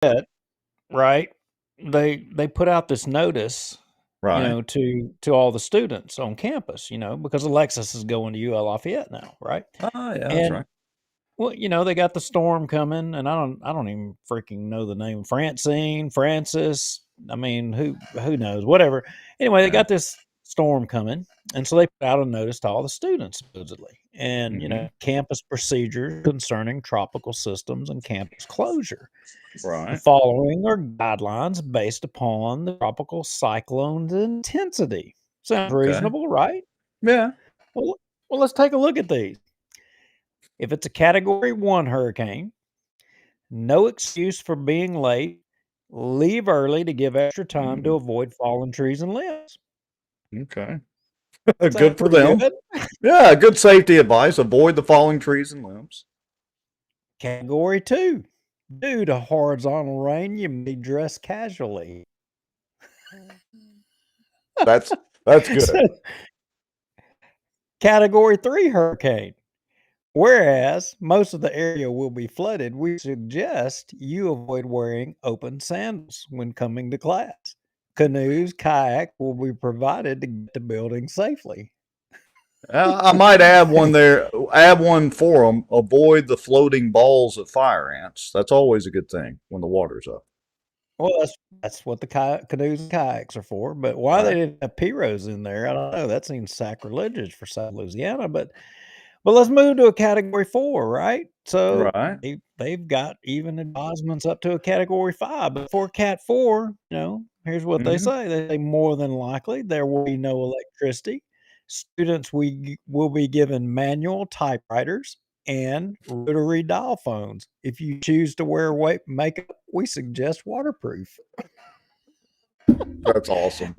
Lafayette, right? They put out this notice, Right. to all the students on campus, because Alexis is going to UL Lafayette now, right? Oh, yeah, that's And right. well, they got the storm coming, and I don't even freaking know the name. Francine, Francis. I mean, who knows? Whatever. Anyway, they Yeah. got this storm coming, and so they put out a notice to all the students, supposedly, and Hmm. campus procedures concerning tropical systems and campus closure. The Right. following are guidelines based upon the tropical cyclone's intensity. Sounds Okay. reasonable, right? Yeah. Well, let's take a look at these. If it's a Category 1 hurricane, no excuse for being late. Leave early to give extra time to Mm, avoid fallen trees and limbs. okay. Sounds Good for pretty them. good. Yeah, good safety advice. Avoid the falling trees and limbs. Category 2. Due to horizontal rain, you may dress casually. That's that's good. Category 3 hurricane. Whereas most of the area will be flooded, we suggest you avoid wearing open sandals when coming to class. Canoes, kayak will be provided to get to building safely. I might add one there. Add one for them. Avoid the floating balls of fire ants. That's always a good thing when the water's up. Well, that's what the canoes and kayaks are for. But why they Right. didn't have piros in there, I don't know. That seems sacrilegious for South Louisiana. But let's move to a Category 4, right? So Right. they've got even advisements up to a Category 5. But for Cat 4, here's what they Hmm. say. They say more than likely there will be no electricity. Students will be given manual typewriters and rotary dial phones. If you choose to wear makeup, we suggest waterproof. That's awesome.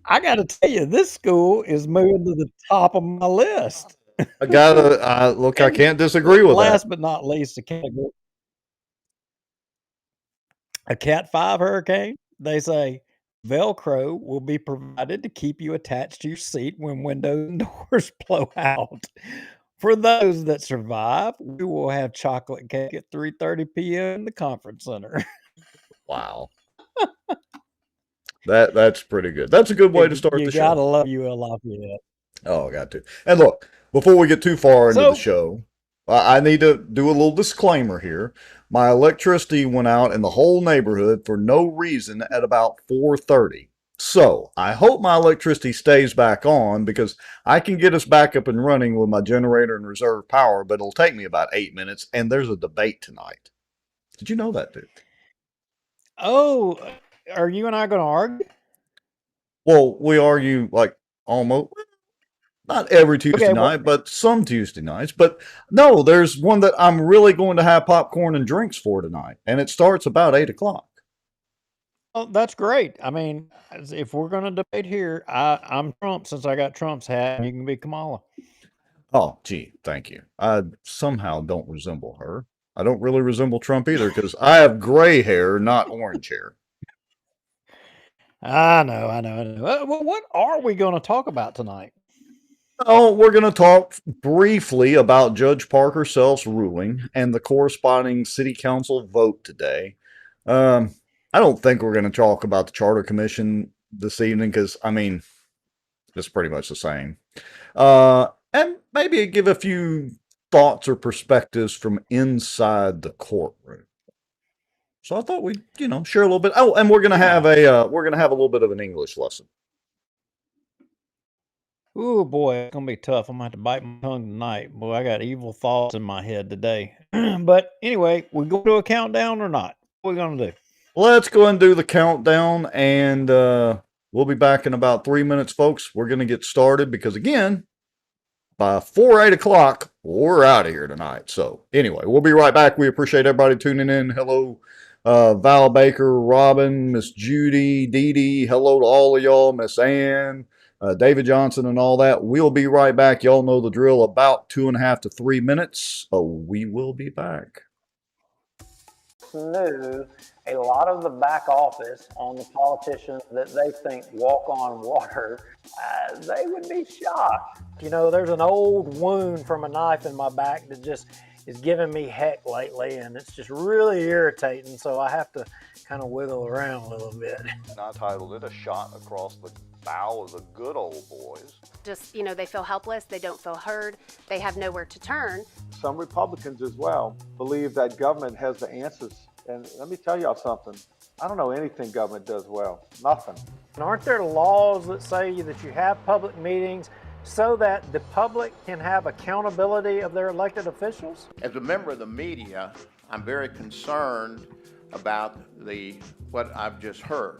I got to tell you, this school is moving to the top of my list. I gotta look. I And can't disagree with that. last but not least, a Cat 5 hurricane, they say Velcro will be provided to keep you attached to your seat when windows and doors blow out. For those that survive, we will have chocolate cake at 3:30 p.m. in the conference center. Wow. That's pretty good. That's a good way to start You the gotta show. love UL Lafayette. Oh, I got to. And look, before we get too far into the So, show, I need to do a little disclaimer here. My electricity went out in the whole neighborhood for no reason at about 4:30. So, I hope my electricity stays back on because I can get us back up and running with my generator and reserve power, but it'll take me about 8 minutes, and there's a debate tonight. Did you know that, dude? oh, are you and I gonna argue? Well, we argue like almost not every Tuesday Okay, well, night, but some Tuesday nights. But no, there's one that I'm really going to have popcorn and drinks for tonight, and it starts about 8 o'clock. that's great. I mean, if we're gonna debate here, I'm Trump since I got Trump's hat, and you can be Kamala. Oh, gee, thank you. I somehow don't resemble her. I don't really resemble Trump either because I have gray hair, not orange hair. I know. Well, what are we going to talk about tonight? Oh, we're going to talk briefly about Judge Parker Self's ruling and the corresponding city council vote today. Um, I don't think we're going to talk about the Charter Commission this evening because, I mean, it's pretty much the same. And maybe give a few thoughts or perspectives from inside the courtroom. So I thought we'd, share a little bit. Oh, and we're gonna have Yeah. a little bit of an English lesson. Oh boy, it's gonna be tough. I'm gonna have to bite my tongue tonight. Boy, I got evil thoughts in my head today. But anyway, we go to a countdown or not? What are we gonna do? Let's go and do the countdown, and we'll be back in about 3 minutes, folks. We're gonna get started because again, by 8 o'clock, we're out of here tonight. So anyway, we'll be right back. We appreciate everybody tuning in. Hello, Val Baker, Robin, Miss Judy, Dee Dee. Hello to all of y'all, Miss Ann, David Johnson, and all that. We'll be right back. Y'all know the drill. About 2.5 to 3 minutes. We will be back. Knew a lot of the back office on the politicians that they think walk on water, they would be shocked. There's an old wound from a knife in my back that just is giving me heck lately, and it's just really irritating. So I have to kind of wiggle around a little bit. I titled it "A Shot Across the Bow of the Good Old Boys." Just, they feel helpless, they don't feel heard, they have nowhere to turn. Some Republicans as well believe that government has the answers. And let me tell y'all something. I don't know anything government does well. Nothing. And aren't there laws that say that you have public meetings so that the public can have accountability of their elected officials? As a member of the media, I'm very concerned about what I've just heard.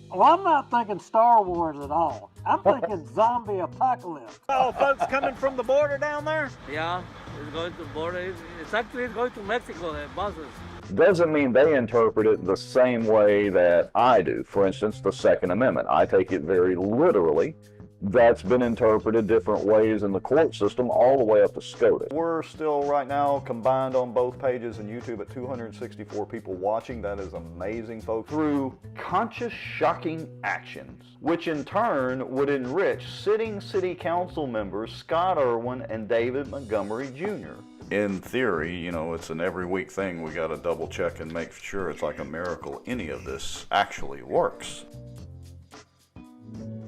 Well, I'm not thinking Star Wars at all. I'm thinking zombie apocalypse. Oh, folks coming from the border down there? Yeah, it's going to border. It's actually going to Mexico, the buses. Doesn't mean they interpret it the same way that I do. For instance, the Second Amendment. I take it very literally. That's been interpreted different ways in the court system all the way up to SCOTUS. We're still right now combined on both pages and YouTube at 264 people watching. That is amazing, folks. Through conscious, shocking actions, which in turn would enrich sitting city council members Scott Irwin and David Montgomery Jr. In theory, it's an every week thing. We got to double check and make sure it's like a miracle any of this actually works.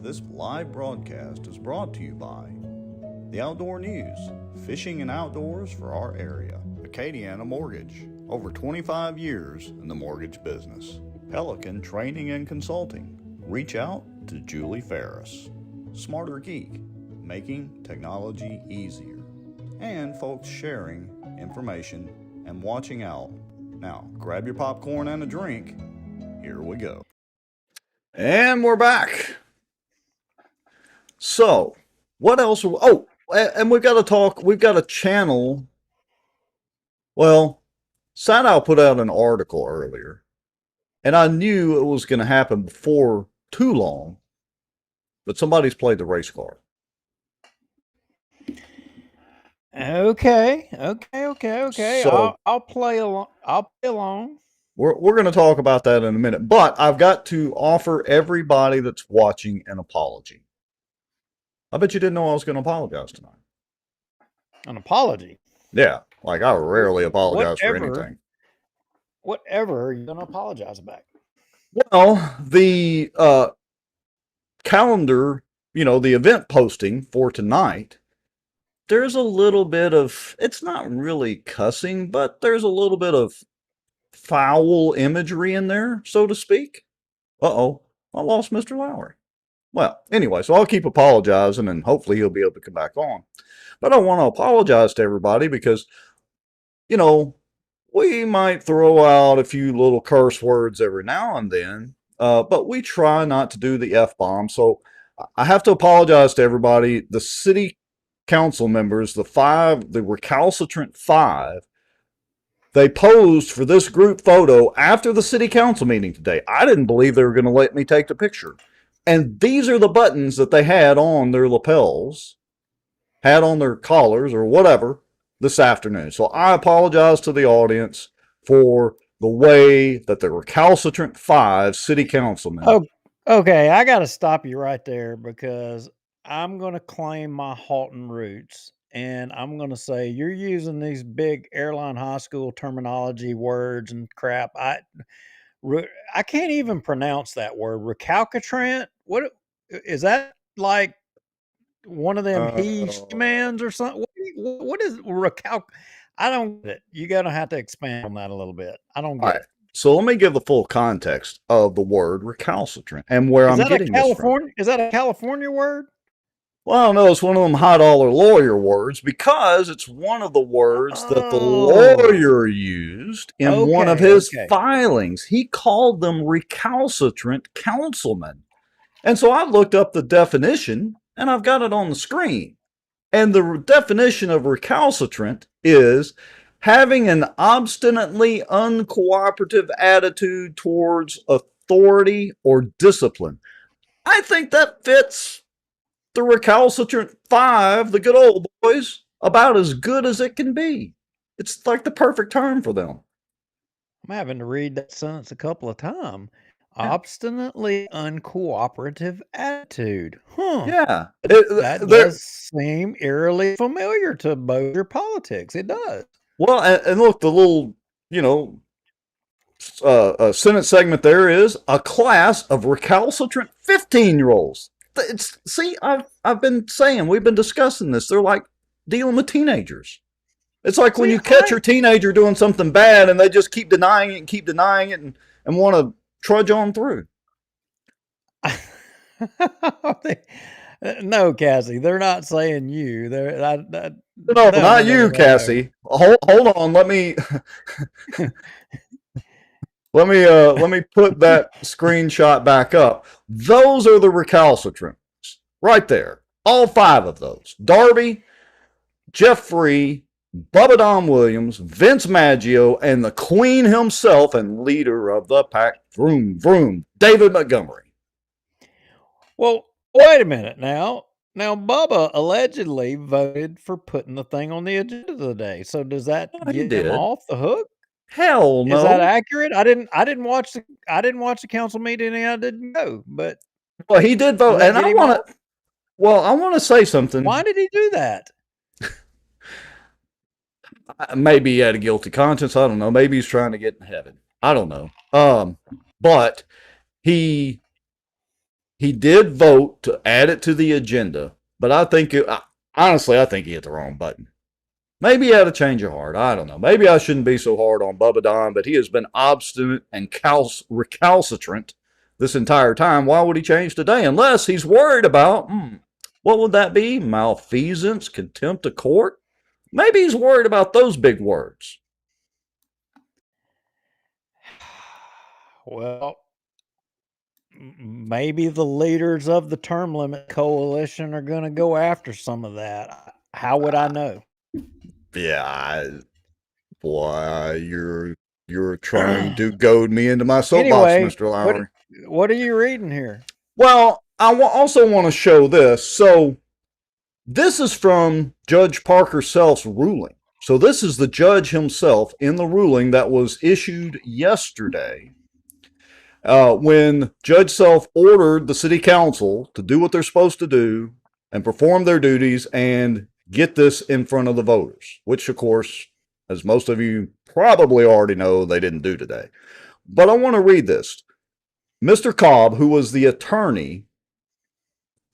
This live broadcast is brought to you by the Outdoor News, fishing and outdoors for our area. Acadiana Mortgage, over 25 years in the mortgage business. Pelican Training and Consulting. Reach out to Julie Ferris. Smarter Geek, making technology easier. And folks sharing information and watching out. Now, grab your popcorn and a drink. Here we go. And we're back. So, what else? And we've got to talk. We've got a channel. Well, Sadow put out an article earlier, and I knew it was going to happen before too long, but somebody's played the race card. Okay. So, I'll play along. We're going to talk about that in a minute, but I've got to offer everybody that's watching an apology. I bet you didn't know I was going to apologize tonight. An apology? Yeah, like I rarely apologize for anything. Whatever are you going to apologize about? Well, the calendar, the event posting for tonight, there's a little bit of, it's not really cussing, but there's a little bit of foul imagery in there, so to speak. Uh-oh, I lost Mr. Lowry. Well, anyway, so I'll keep apologizing, and hopefully he'll be able to come back on. But I want to apologize to everybody because, we might throw out a few little curse words every now and then, but we try not to do the F-bomb. So I have to apologize to everybody. The city council members, the Recalcitrant 5, they posed for this group photo after the city council meeting today. I didn't believe they were going to let me take the picture. And these are the buttons that they had on their lapels, had on their collars or whatever this afternoon. So I apologize to the audience for the way that the Recalcitrant 5 city councilmen. Oh, okay, I got to stop you right there because I'm going to claim my Halton roots. And I'm going to say you're using these big airline high school terminology words and crap. I can't even pronounce that word. Recalcitrant? What is that, like one of them he-mans or something? What is I don't get it. You're going to have to expand on that a little bit. I don't get it. So let me give the full context of the word recalcitrant and where I'm getting this from. Is that a California word? Well, no, it's one of them high-dollar lawyer words because it's one of the words that the lawyer used in one of his filings. He called them recalcitrant councilmen. And so I looked up the definition, and I've got it on the screen. And the definition of recalcitrant is having an obstinately uncooperative attitude towards authority or discipline. I think that fits the Recalcitrant 5, the good old boys, about as good as it can be. It's like the perfect term for them. I'm having to read that sentence a couple of times. Obstinately uncooperative attitude. Huh. Yeah. That There. does seem eerily familiar to both your politics. It does. Well, and look, the little, you know, Senate segment there is a class of recalcitrant 15-year-olds. See, I've been saying, we've been discussing this. They're like dealing with teenagers. It's like when See, you catch your teenager doing something bad and they just keep denying it and keep denying it and want to trudge on through. No, Cassie, they're not saying you. No, not you, Cassie. Hold on. Let me let me put that screenshot back up. Those are the recalcitrants right there. All 5 of those. Darby, Jeff Free, Bubba Don Williams, Vince Maggio, and the Queen himself and leader of the pack, vroom, vroom, David Montgomery. Well, wait a minute now. Now, Bubba allegedly voted for putting the thing on the agenda today. So does that get him off the hook? Hell no. Is that accurate? I didn't watch the council meeting and I didn't go, but well, he did vote, and I want to say something. Why did he do that? Maybe he had a guilty conscience. I don't know. Maybe he's trying to get in heaven. I don't know. But he did vote to add it to the agenda. But I think, honestly, I think he hit the wrong button. Maybe he had a change of heart. I don't know. Maybe I shouldn't be so hard on Bubba Don, but he has been obstinate and recalcitrant this entire time. Why would he change today? Unless he's worried about, what would that be? Malfeasance, contempt of court? Maybe he's worried about those big words. Well, maybe the leaders of the term limit coalition are going to go after some of that. How would I know? Yeah, boy, you're trying to goad me into my soapbox, Anyway, Mr. Lowry. What are you reading here? Well, I also want to show this. So this is from Judge Parker Self's ruling. So this is the judge himself in the ruling that was issued yesterday when Judge Self ordered the city council to do what they're supposed to do and perform their duties and get this in front of the voters, which, of course, as most of you probably already know, they didn't do today. But I want to read this. Mr. Cobb, who was the attorney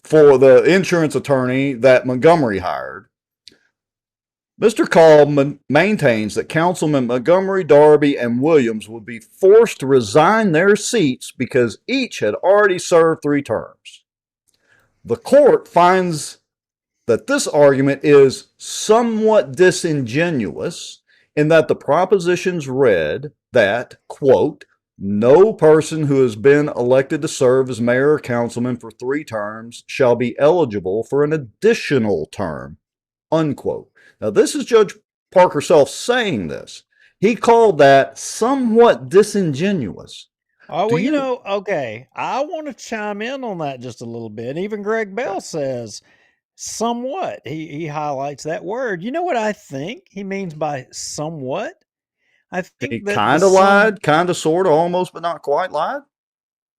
for the insurance attorney that Montgomery hired, Mr. Cobb maintains that Councilman Montgomery, Darby, and Williams would be forced to resign their seats because each had already served 3 terms. The court finds that this argument is somewhat disingenuous in that the propositions read that, quote, no person who has been elected to serve as mayor or councilman for 3 terms shall be eligible for an additional term, unquote. Now, this is Judge Parker Self saying this. He called that somewhat disingenuous. Oh, well, okay. I want to chime in on that just a little bit. Even Greg Bell says somewhat. He highlights that word. You know what I think he means by somewhat? I think he that kind of lied, kind of, sort of, almost, but not quite lied.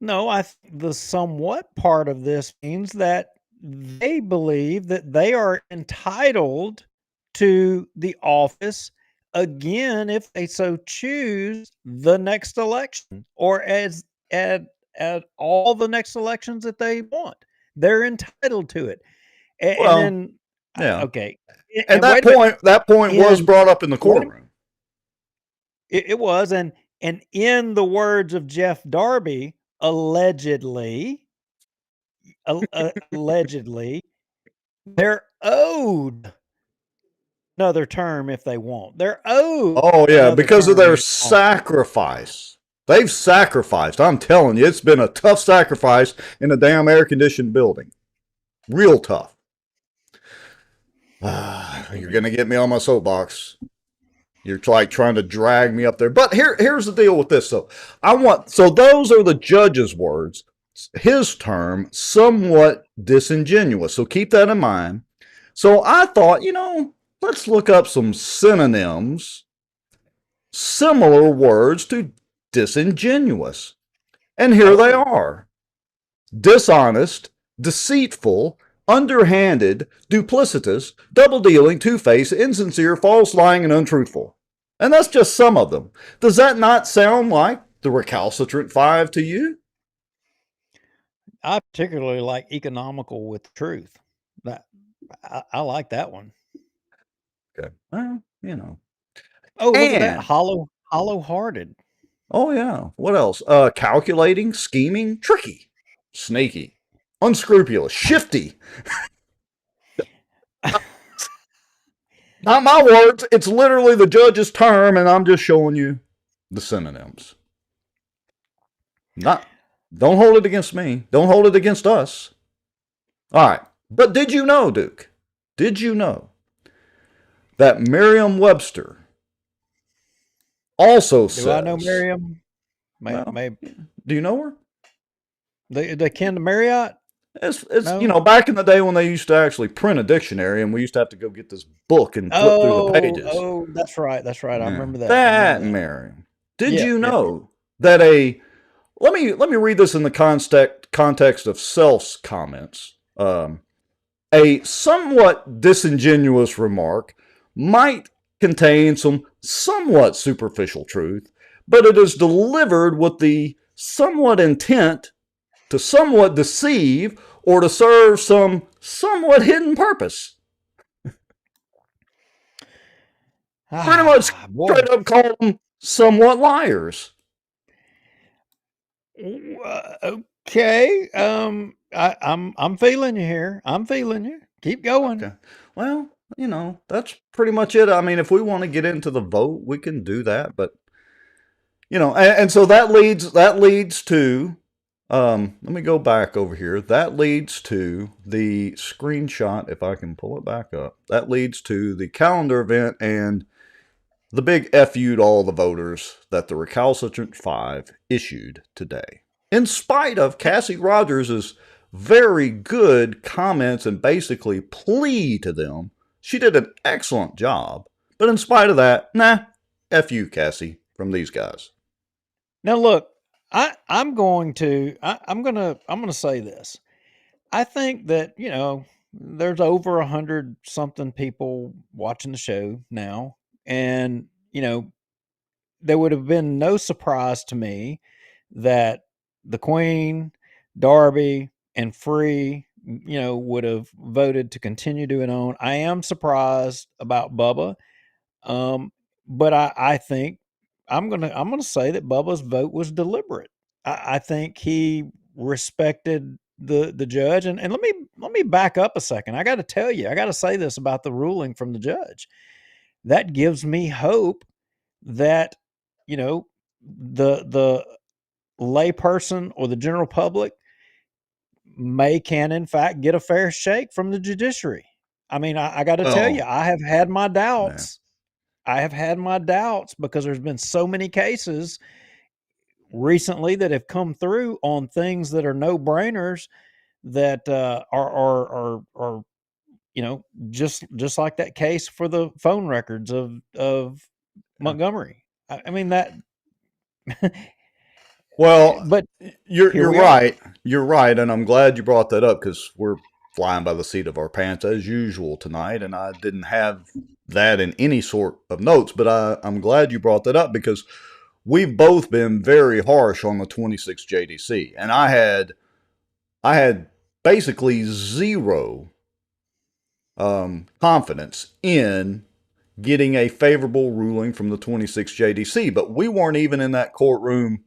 No, I think the somewhat part of this means that they believe that they are entitled to the office again if they so choose the next election or at all the next elections that they want. They're entitled to it. And then, yeah. Okay. And that point was brought up in the courtroom. It was, and in the words of Jeff Darby, allegedly, they're owed another term if they want. They're owed. Oh yeah, because of their sacrifice. They've sacrificed. I'm telling you, it's been a tough sacrifice in a damn air-conditioned building. Real tough. You're gonna get me on my soapbox. You're like trying to drag me up there. But here's the deal with this. So those are the judge's words. His term, somewhat disingenuous. So keep that in mind. So I thought, let's look up some synonyms, similar words to disingenuous. And here they are. Dishonest, deceitful, underhanded, duplicitous, double-dealing, two-faced, insincere, false, lying, and untruthful. And that's just some of them. Does that not sound like the Recalcitrant Five to you? I particularly like economical with truth. That I like that one. Okay. Well, you know. Oh, look at that. And, Hollow-hearted. oh yeah, what else? Calculating, scheming, tricky, snaky, unscrupulous, shifty. Not my words. It's literally the judge's term, and I'm just showing you the synonyms. Don't hold it against me. Don't hold it against us. All right. But did you know, Duke? Did you know that Merriam-Webster also says... Do I know Miriam? Well, Maybe. do you know her? They kin to Marriott? It's No? you know, back in the day when they used to actually print a dictionary and we used to have to go get this book and flip through the pages. Oh, that's right. That's right. I remember that. That Merriam. Did Yeah, you yeah. know that let me read this in the context of Self's comments. A somewhat disingenuous remark might contain some somewhat superficial truth, but it is delivered with the somewhat intent to somewhat deceive or to serve some somewhat hidden purpose. Pretty much boy. straight up call them somewhat liars. Okay. I'm feeling you here. I'm feeling you. Keep going. Okay. Well, you know, that's pretty much it. I mean, if we want to get into the vote, we can do that, but you know, and so that leads to let me go back over here. That leads to the screenshot, if I can pull it back up. That leads to the calendar event and the big FU to all the voters that the Recalcitrant 5 issued today. In spite of Cassie Rogers' very good comments and basically plea to them, she did an excellent job. But in spite of that, nah, FU Cassie from these guys. Now look, I'm going to say this. I think that, you know, there's over 100 something people watching the show now. And, you know, there would have been no surprise to me that the Queen, Darby, and Free, you know, would have voted to continue doing on. I am surprised about Bubba. But I think I'm gonna say that Bubba's vote was deliberate. I think he respected the judge. And let me back up a second. I got to tell you, I got to say this about the ruling from the judge. That gives me hope that, you know, the layperson or the general public can in fact get a fair shake from the judiciary. I mean, I got to tell you, I have had my doubts. I have had my doubts because there's been so many cases recently that have come through on things that are no brainers that are you know, just like that case for the phone records of Montgomery. I mean that. Well, But you're right. You're right, and I'm glad you brought that up because we're flying by the seat of our pants as usual tonight, and I didn't have that in any sort of notes, but I'm glad you brought that up because we've both been very harsh on the 26 JDC, and I had basically zero confidence in getting a favorable ruling from the 26 JDC, but we weren't even in that courtroom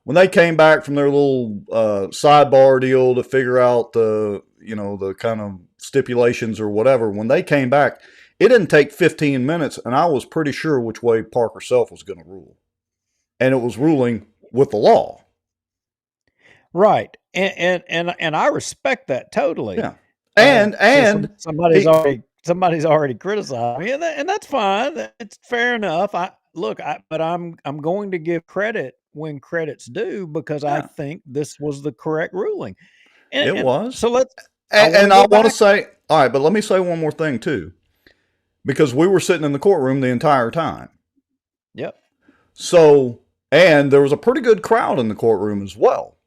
when they came back from their little sidebar deal to figure out the kind of stipulations or whatever. When they came back, it didn't take 15 minutes, and I was pretty sure which way Parker Self was going to rule. And it was ruling with the law. Right. And I respect that totally. Yeah. And somebody's already criticized me, and that's fine. It's fair enough. But I'm going to give credit when credit's due because I think this was the correct ruling. It was. So let's. I want to say, all right, but let me say one more thing too, because we were sitting in the courtroom the entire time. Yep. So And there was a pretty good crowd in the courtroom as well.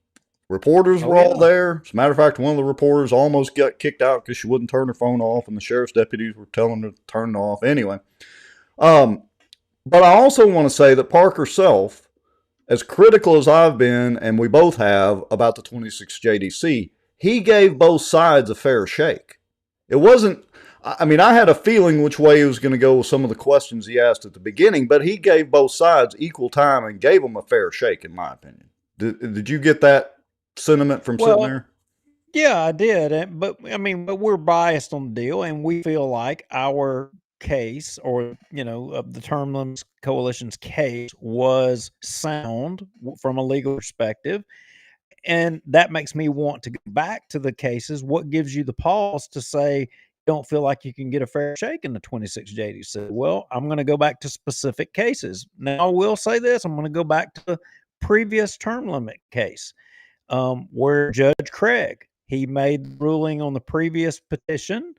Reporters were all there. As a matter of fact, one of the reporters almost got kicked out because she wouldn't turn her phone off, and the sheriff's deputies were telling her to turn it off. Anyway, but I also want to say that Parker Self, as critical as I've been, and we both have, about the 26 JDC, he gave both sides a fair shake. It wasn't, I mean, I had a feeling which way he was going to go with some of the questions he asked at the beginning, but he gave both sides equal time and gave them a fair shake, in my opinion. Did you get that sentiment from sitting there? Yeah, I did. But I mean, but we're biased on the deal, and we feel like our case, or of the Term Limits Coalition's case, was sound from a legal perspective, and that makes me want to go back to the cases. What gives you the pause to say don't feel like you can get a fair shake in the 26 JDC? Well, I'm going to go back to specific cases. Now, I will say this: I'm going to go back to the previous term limit case, where Judge Craig, he made the ruling on the previous petition,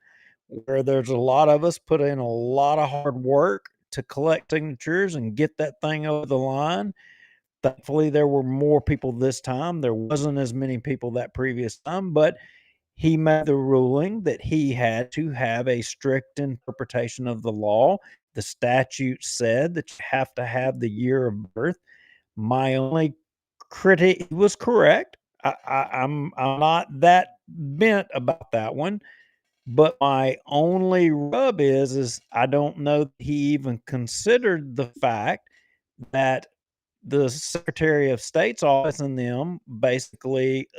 where there's a lot of us put in a lot of hard work to collect signatures and get that thing over the line. Thankfully, there were more people this time. There wasn't as many people that previous time, but he made the ruling that he had to have a strict interpretation of the law. The statute said that you have to have the year of birth. My only critic, he was correct. I'm not that bent about that one, but my only rub is I don't know that he even considered the fact that the Secretary of State's office and them basically,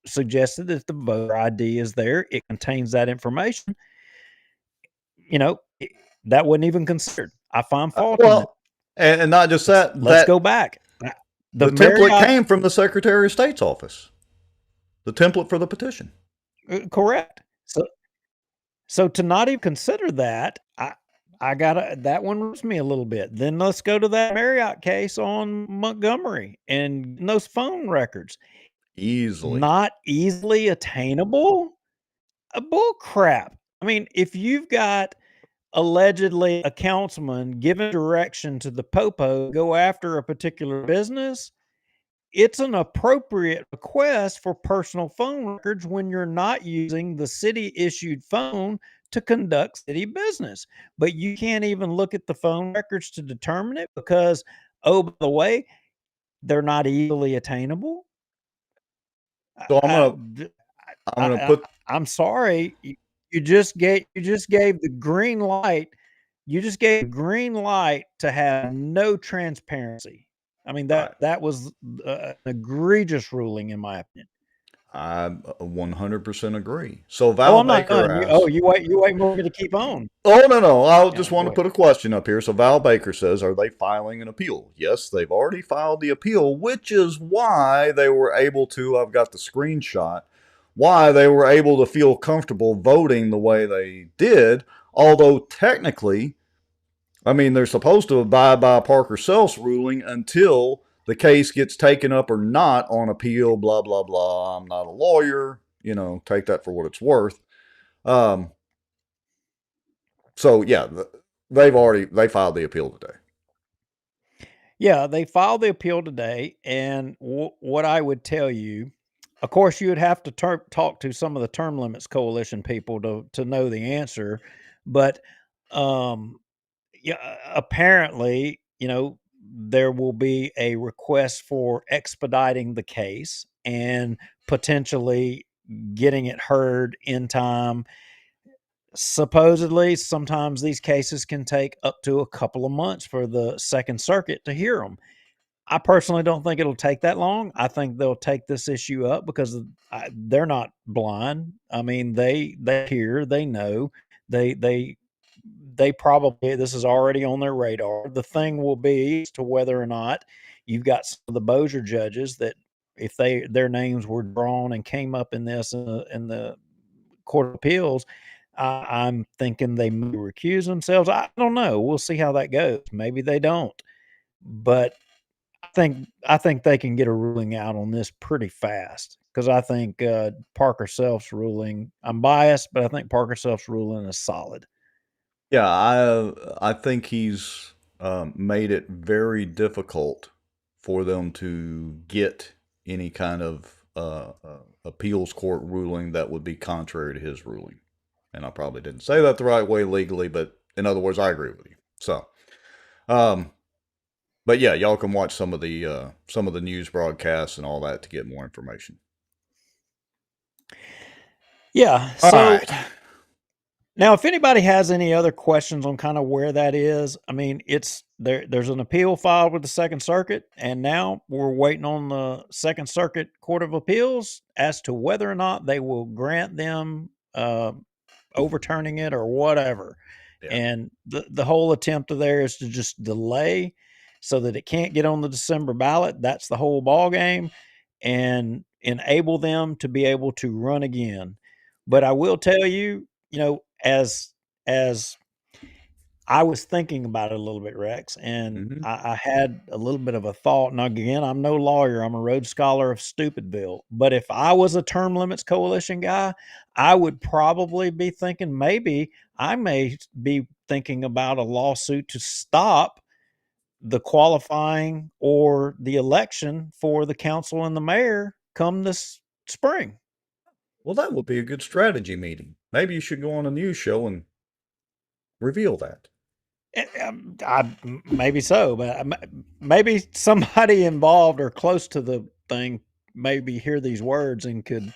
suggested that the voter ID is there. It contains that information. That wasn't even considered. I find fault in that. Well, and not just that. Let's go back. The template came from the Secretary of State's office. The template for the petition. Correct. So to not even consider that, that one roots me a little bit. Then let's go to that Marriott case on Montgomery and those phone records. Not easily attainable? Bull crap. I mean, if you've got allegedly a councilman giving direction to the popo go after a particular business, it's an appropriate request for personal phone records when you're not using the city issued phone to conduct city business. But you can't even look at the phone records to determine it because, oh, by the way, they're not easily attainable. So I'm sorry. You just gave the green light. You just gave green light to have no transparency. I mean, that was an egregious ruling, in my opinion. I 100% agree. So Val Baker asked, you wait for me to keep on. Oh, no. I just want to put a question up here. So Val Baker says, are they filing an appeal? Yes, they've already filed the appeal, which is why they were able to, I've got the screenshot, why they were able to feel comfortable voting the way they did, although technically, I mean, they're supposed to abide by Parker Self's ruling until the case gets taken up or not on appeal, blah, blah, blah. I'm not a lawyer, take that for what it's worth. So yeah, they filed the appeal today. Yeah, they filed the appeal today. And what I would tell you, of course, you would have to talk to some of the Term Limits Coalition people to know the answer. But apparently, there will be a request for expediting the case and potentially getting it heard in time. Supposedly, sometimes these cases can take up to a couple of months for the Second Circuit to hear them. I personally don't think it'll take that long. I think they'll take this issue up because they're not blind. I mean, they hear, they know, they probably, this is already on their radar. The thing will be as to whether or not you've got some of the Bossier judges that if their names were drawn and came up in this in the Court of Appeals, I'm thinking they may recuse themselves. I don't know. We'll see how that goes. Maybe they don't, but I think they can get a ruling out on this pretty fast because I think Parker Self's ruling. I'm biased, but I think Parker Self's ruling is solid. Yeah, I think he's made it very difficult for them to get any kind of appeals court ruling that would be contrary to his ruling. And I probably didn't say that the right way legally, but in other words, I agree with you. So, but yeah, y'all can watch some of the news broadcasts and all that to get more information. Yeah. All So right. now, if anybody has any other questions on kind of where that is, I mean, it's there. There's an appeal filed with the Second Circuit, and now we're waiting on the Second Circuit Court of Appeals as to whether or not they will grant them overturning it or whatever. Yeah. And the whole attempt of there is to just delay so that it can't get on the December ballot. That's the whole ball game, and enable them to be able to run again. But I will tell you, as I was thinking about it a little bit, Rex, and Mhm. I had a little bit of a thought. And again, I'm no lawyer. I'm a Rhodes Scholar of Stupidville. But if I was a Term Limits Coalition guy, I would probably be thinking maybe I may be thinking about a lawsuit to stop the qualifying or the election for the council and the mayor come this spring. Well, that would be a good strategy meeting. Maybe you should go on a news show and reveal that. Maybe so, but maybe somebody involved or close to the thing maybe hear these words and could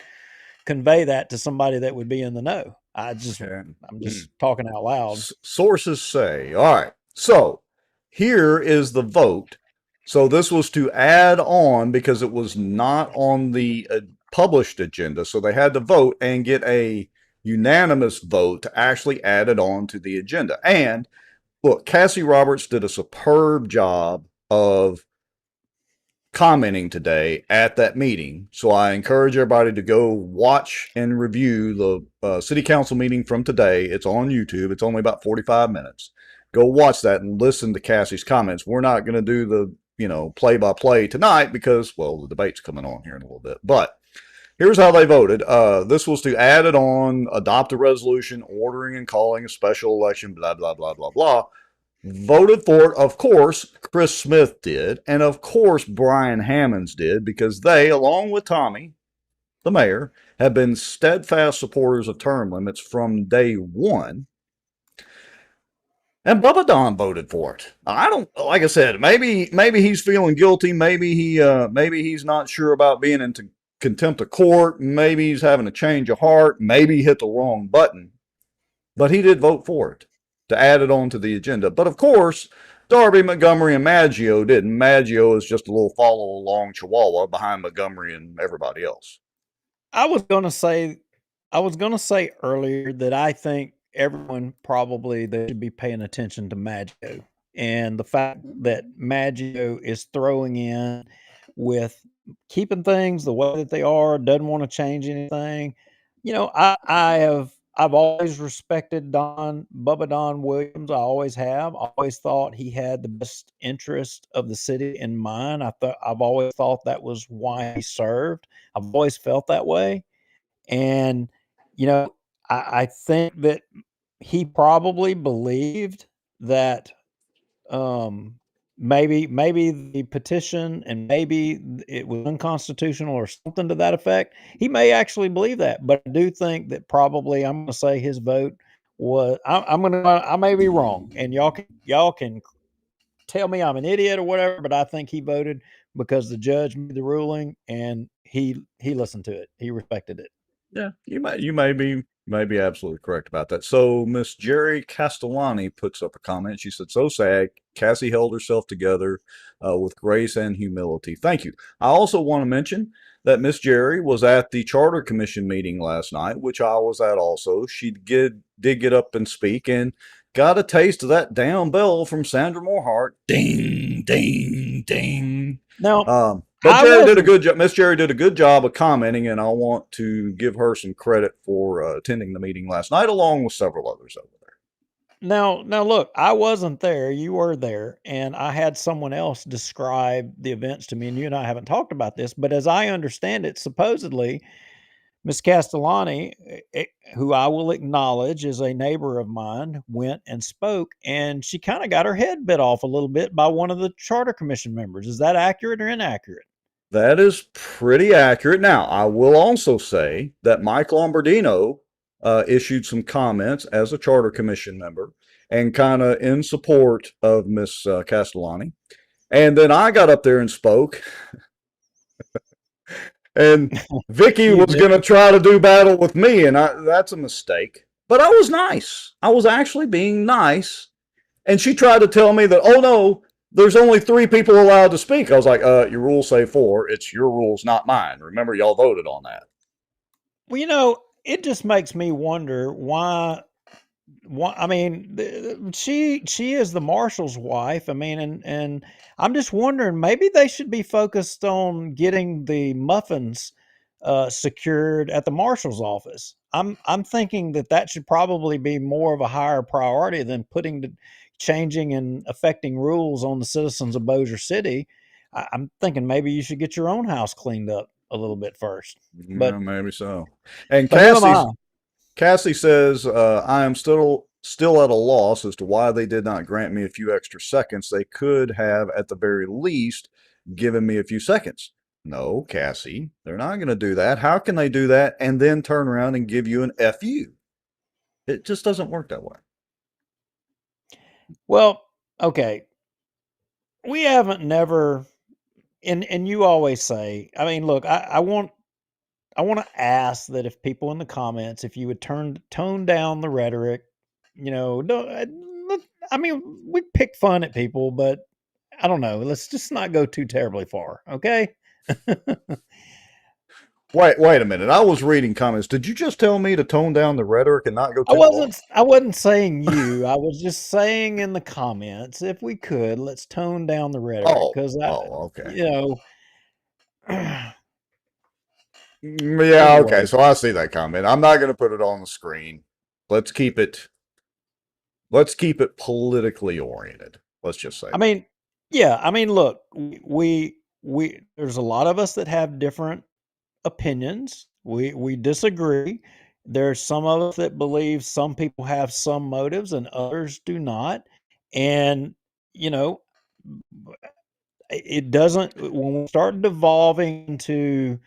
convey that to somebody that would be in the know. I'm just talking out loud. Sources say. All right. So here is the vote. So this was to add on because it was not on the published agenda. So they had to vote and get a unanimous vote to actually add it on to the agenda. And look, Cassie Roberts did a superb job of commenting today at that meeting. So I encourage everybody to go watch and review the city council meeting from today. It's on YouTube. It's only about 45 minutes. Go watch that and listen to Cassie's comments. We're not going to do the, play-by-play tonight because, well, the debate's coming on here in a little bit. But here's how they voted. This was to add it on, adopt a resolution, ordering and calling a special election, blah, blah, blah, blah, blah. Voted for it, of course, Chris Smith did, and of course Brian Hammonds did, because they, along with Tommy, the mayor, have been steadfast supporters of term limits from day one. And Bubba Don voted for it. I don't, like I said, maybe he's feeling guilty. Maybe he's not sure about being in contempt of court. Maybe he's having a change of heart. Maybe he hit the wrong button. But he did vote for it to add it on to the agenda. But of course, Darby, Montgomery, and Maggio didn't. Maggio is just a little follow-along chihuahua behind Montgomery and everybody else. I was gonna say earlier that I think everyone probably they should be paying attention to Maggio and the fact that Maggio is throwing in with keeping things the way that they are, doesn't want to change anything. I've always respected Bubba Don Williams. I always have. I always thought he had the best interest of the city in mind. I've always thought that was why he served. I've always felt that way. And, I think that he probably believed that maybe the petition and maybe it was unconstitutional or something to that effect. He may actually believe that, but I do think that probably I'm going to say his vote was. I may be wrong, and y'all can tell me I'm an idiot or whatever, but I think he voted because the judge made the ruling and he listened to it. He respected it. Yeah, you may be absolutely correct about that. So Miss Jerry Castellani puts up a comment. She said, "So sad. Cassie held herself together with grace and humility." Thank you. I also want to mention that Miss Jerry was at the Charter Commission meeting last night, which I was at also. She did get up and speak and got a taste of that down bell from Sandra Morehart. Ding, ding, ding. Now, but Jerry did a good job. Miss Jerry did a good job of commenting, and I want to give her some credit for attending the meeting last night, along with several others over there. Now, look, I wasn't there. You were there, and I had someone else describe the events to me. And you and I haven't talked about this, but as I understand it, supposedly Miss Castellani, who I will acknowledge is a neighbor of mine, went and spoke, and she kind of got her head bit off a little bit by one of the Charter Commission members. Is that accurate or inaccurate? That is pretty accurate. Now, I will also say that Mike Lombardino issued some comments as a Charter Commission member and kind of in support of Miss Castellani. And then I got up there and spoke. And Vicky was going to try to do battle with me, and that's a mistake. But I was nice. I was actually being nice. And she tried to tell me that, oh, no, there's only 3 people allowed to speak. I was like, your rules say 4. It's your rules, not mine. Remember, y'all voted on that. Well, it just makes me wonder why. I mean, she is the marshal's wife. I mean, and I'm just wondering, maybe they should be focused on getting the muffins secured at the marshal's office. I'm thinking that should probably be more of a higher priority than changing and affecting rules on the citizens of Bossier City. I'm thinking maybe you should get your own house cleaned up a little bit first. But yeah, maybe so. And but Cassie says, I am still at a loss as to why they did not grant me a few extra seconds. They could have, at the very least, given me a few seconds. No, Cassie, they're not going to do that. How can they do that and then turn around and give you an FU? It just doesn't work that way. Well, okay. We haven't never, and you always say, I mean, look, I want to ask that if people in the comments, if you would tone down the rhetoric, I mean, we pick fun at people, but I don't know. Let's just not go too terribly far, okay? Wait a minute. I was reading comments. Did you just tell me to tone down the rhetoric and not go too far? I wasn't saying you. I was just saying in the comments, if we could, let's tone down the rhetoric because okay. Yeah, anyway. Okay. So I see that comment. I'm not going to put it on the screen. Let's keep it politically oriented. Let's just say. I mean, yeah. I mean, look, we there's a lot of us that have different opinions. We disagree. There's some of us that believe some people have some motives and others do not. And, it doesn't, when we start devolving into,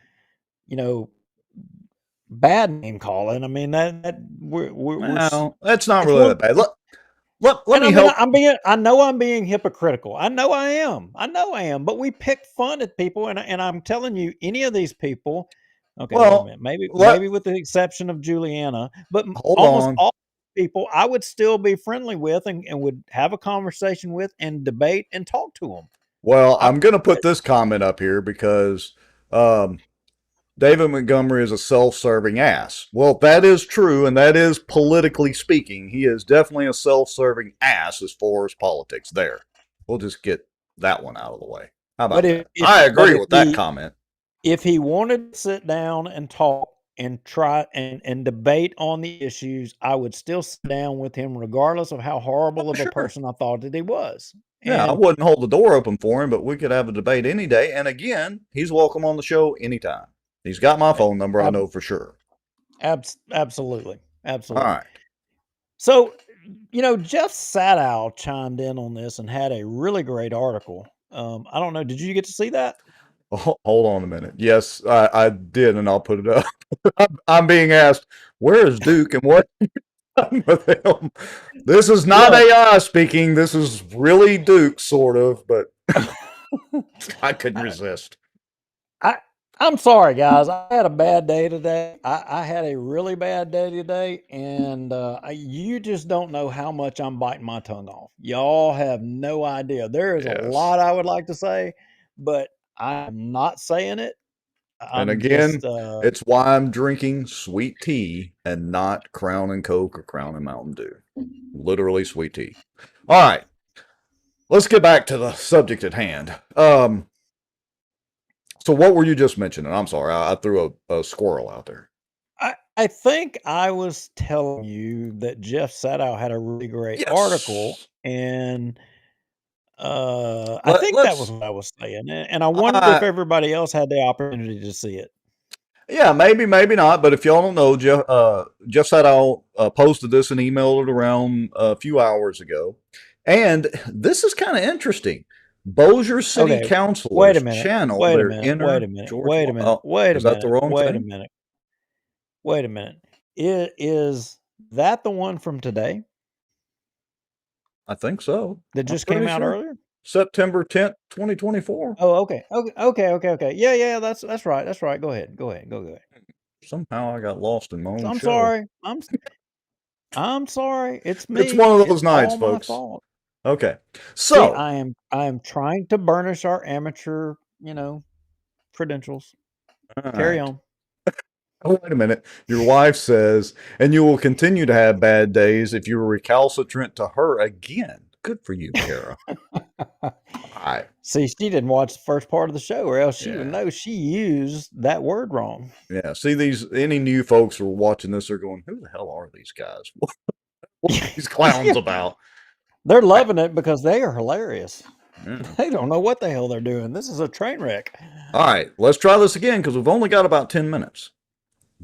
bad name calling, I mean, that's not really that bad. Let me help. I know I'm being hypocritical. I know I am. But we pick fun at people, and I'm telling you, any of these people. Okay, well, wait a minute. Maybe with the exception of Juliana, but almost all people I would still be friendly with and would have a conversation with and debate and talk to them. Well, I'm going to put this comment up here because David Montgomery is a self-serving ass. Well, that is true, and that is politically speaking. He is definitely a self-serving ass as far as politics there. We'll just get that one out of the way. How about that? I agree with that comment. If he wanted to sit down and talk and try and debate on the issues, I would still sit down with him regardless of how horrible of a person I thought that he was. Yeah, I wouldn't hold the door open for him, but we could have a debate any day. And again, he's welcome on the show anytime. He's got my phone number, I know for sure. Absolutely. All right. So, Jeff Sadow chimed in on this and had a really great article. I don't know. Did you get to see that? Oh, hold on a minute. Yes, I did, and I'll put it up. I'm being asked, where is Duke and what with him? This is not AI speaking. This is really Duke, sort of, but I couldn't resist. I'm sorry, guys. I had a bad day today. I had a really bad day today, and you just don't know how much I'm biting my tongue off. Y'all have no idea. There is a lot I would like to say, but I'm not saying it. It's why I'm drinking sweet tea and not Crown and Coke or Crown and Mountain Dew. Literally sweet tea. All right. Let's get back to the subject at hand. So what were you just mentioning? I'm sorry, I threw a squirrel out there. I think I was telling you that Jeff Sadow had a really great article, and I think that was what I was saying, and I wondered if everybody else had the opportunity to see it. Yeah, maybe, maybe not. But if y'all don't know, Jeff said I'll posted this and emailed it around a few hours ago. And this is kind of interesting. Bossier City Okay, wait a councilors minute. channel Wait a their minute. Wait inner a minute. George. Wait a minute. Oh, Wait a is that the minute. wrong Wait a thing? minute. Wait a minute. Is that the one from today I think so. that I'm just came pretty out sure. earlier? September 10th, 2024. Oh, okay. Okay. Yeah. That's right. That's right. Go ahead. Go ahead. Somehow I got lost in my own I'm show. sorry. I'm sorry. It's It's me. one of those It's nights, all my folks. fault. Okay. See, So, I am trying to burnish our amateur, credentials. all Carry right. on. Oh, wait a minute. Your wife says, and you will continue to have bad days if you are recalcitrant to her again. Good for you, Kara. All right. See, she didn't watch the first part of the show, or else she would Yeah. know she used that word wrong. Yeah. See, any new folks who are watching this are going, who the hell are these guys? What are these clowns about? They're loving it because they are hilarious. Yeah. They don't know what the hell they're doing. This is a train wreck. All right. Let's try this again because we've only got about 10 minutes.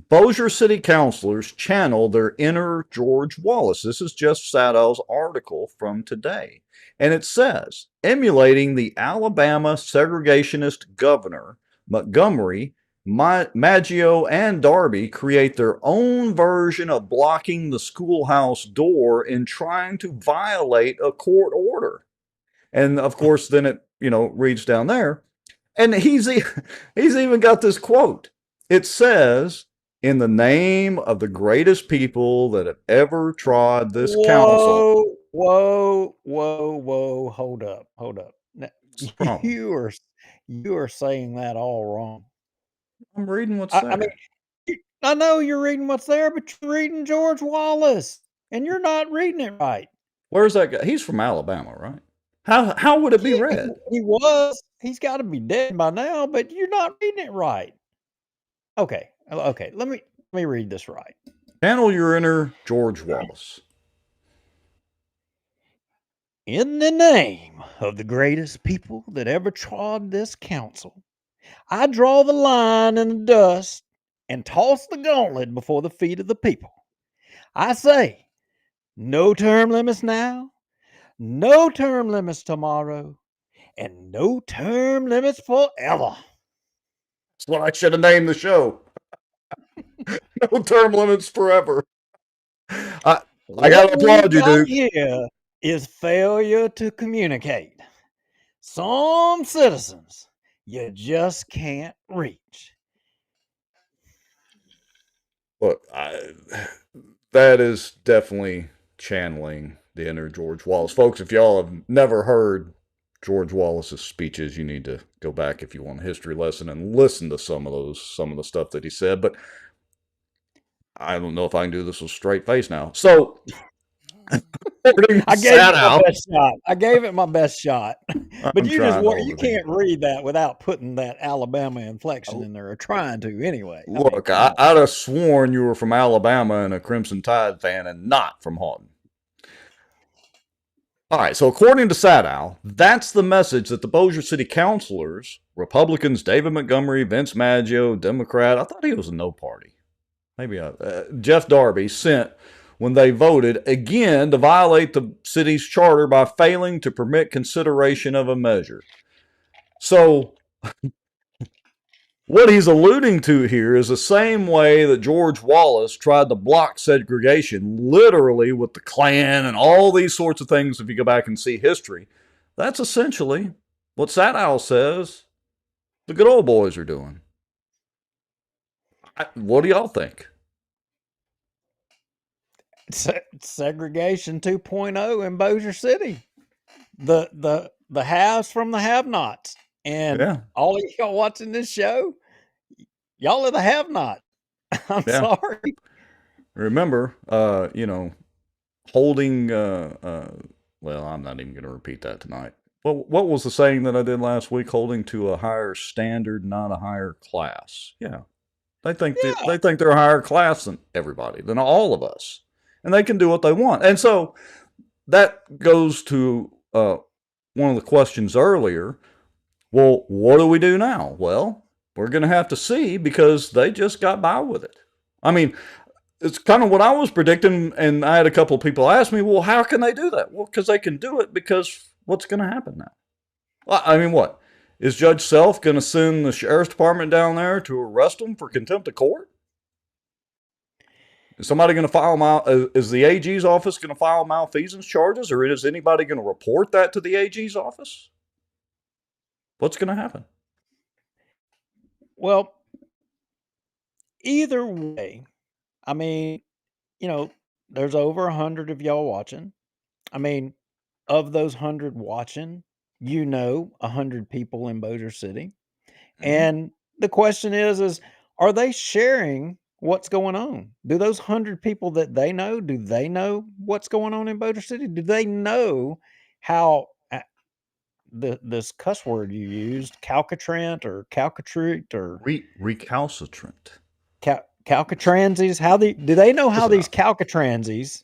Bossier City councilors channel their inner George Wallace. This is just Sadow's article from today. And it says, emulating the Alabama segregationist governor, Montgomery, Maggio, and Darby create their own version of blocking the schoolhouse door and trying to violate a court order. And of course, then it, reads down there. And he's even got this quote. It says, in the name of the greatest people that have ever trod this council. Whoa. Hold up. Now, What's the problem? you are saying that all wrong. I'm reading what's I there. mean, I know you're reading what's there, but you're reading George Wallace, and you're not reading it right. Where's that guy? He's from Alabama, right? How would it be Yeah, read? he was. He's got to be dead by now, but you're not reading it right. Okay. Let me read this right. Channel your inner George Wallace. In the name of the greatest people that ever trod this council, I draw the line in the dust and toss the gauntlet before the feet of the people. I say, no term limits now, no term limits tomorrow, and no term limits forever. That's what I should have named the show. No term limits forever. I gotta applaud you, Duke. Here is failure to communicate. Some citizens you just can't reach. Look, that is definitely channeling the inner George Wallace. Folks, if y'all have never heard George Wallace's speeches, you need to go back if you want a history lesson and listen to some of the stuff that he said. But I don't know if I can do this with a straight face now. So I gave it my best shot. But you can't read that without putting that Alabama inflection in there, or trying to anyway. Look, I'd have sworn you were from Alabama and a Crimson Tide fan and not from Houghton. All right, so according to Sadow, that's the message that the Bossier City councilors, Republicans David Montgomery, Vince Maggio, Democrat, I thought he was a no party. Maybe Jeff Darby sent when they voted again to violate the city's charter by failing to permit consideration of a measure. So what he's alluding to here is the same way that George Wallace tried to block segregation, literally with the Klan and all these sorts of things. If you go back and see history, that's essentially what Sadow says the good old boys are doing. What do y'all think? Segregation 2.0 in Bossier City. The haves from the have-nots. And all of y'all watching this show, y'all are the have-not. I'm sorry. Remember, holding, well, I'm not even going to repeat that tonight. Well, what was the saying that I did last week? Holding to a higher standard, not a higher class. Yeah. They think they're a higher class than everybody, than all of us. And they can do what they want. And so that goes to one of the questions earlier. Well, what do we do now? Well, we're going to have to see because they just got by with it. I mean, it's kind of what I was predicting, and I had a couple of people ask me, well, how can they do that? Well, because they can do it because what's going to happen now? Well, I mean, what? Is Judge Self going to send the sheriff's department down there to arrest them for contempt of court? Is somebody going to file is the AG's office going to file malfeasance charges, or is anybody going to report that to the AG's office? What's going to happen? Well, either way, I mean, there's over 100 of y'all watching. I mean, of those 100 watching, 100 people in Bossier City. And the question is are they sharing what's going on? Do those 100 people that they know, do they know what's going on in Bossier City? Do they know how this cuss word you used, calcitrant or calcitrant or Recalcitrant. calcitransies? Do they know how these calcitransies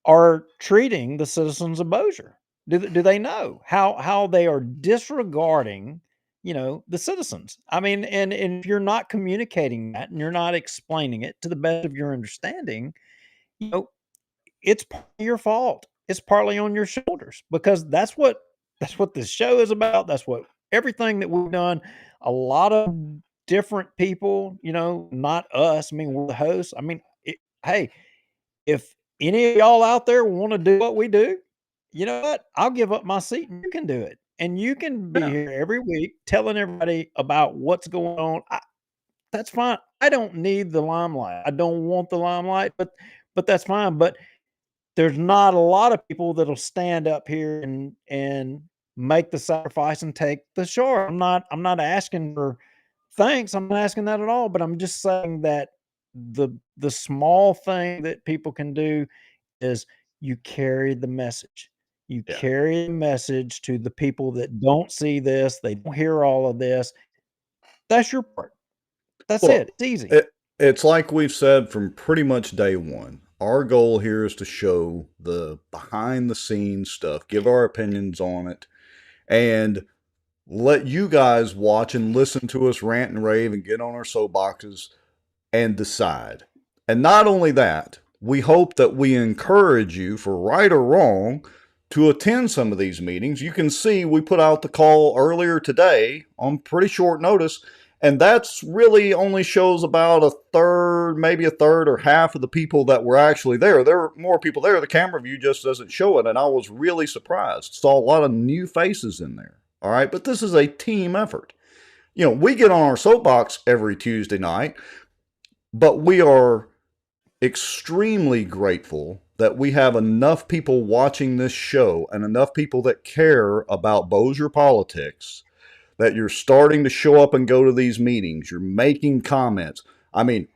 are treating the citizens of Bossier? Do they know how they are disregarding, the citizens? I mean, and if you're not communicating that and you're not explaining it to the best of your understanding, it's your fault. It's partly on your shoulders because that's what this show is about. That's what everything that we've done. A lot of different people, not us. I mean, we're the hosts. I mean, hey, if any of y'all out there want to do what we do, you know what? I'll give up my seat and you can do it. And you can be here every week telling everybody about what's going on. That's fine. I don't need the limelight. I don't want the limelight, but that's fine. But there's not a lot of people that'll stand up here and make the sacrifice and take the shore. I'm not asking for thanks. I'm not asking that at all, but I'm just saying that the small thing that people can do is you carry the message. You carry the message to the people that don't see this, they don't hear all of this. That's your part. That's it. It's easy. It's like we've said from pretty much day one. Our goal here is to show the behind the scenes stuff, give our opinions on it, and let you guys watch and listen to us rant and rave and get on our soapboxes and decide. And not only that, we hope that we encourage you, for right or wrong, to attend some of these meetings. You can see we put out the call earlier today on pretty short notice, and that's really only shows about a third, maybe a third or half of the people that were actually there. There were more people there. The camera view just doesn't show it, and I was really surprised. Saw a lot of new faces in there. All right, but this is a team effort. We get on our soapbox every Tuesday night, but we are extremely grateful that we have enough people watching this show and enough people that care about Bossier politics that you're starting to show up and go to these meetings. You're making comments. I mean,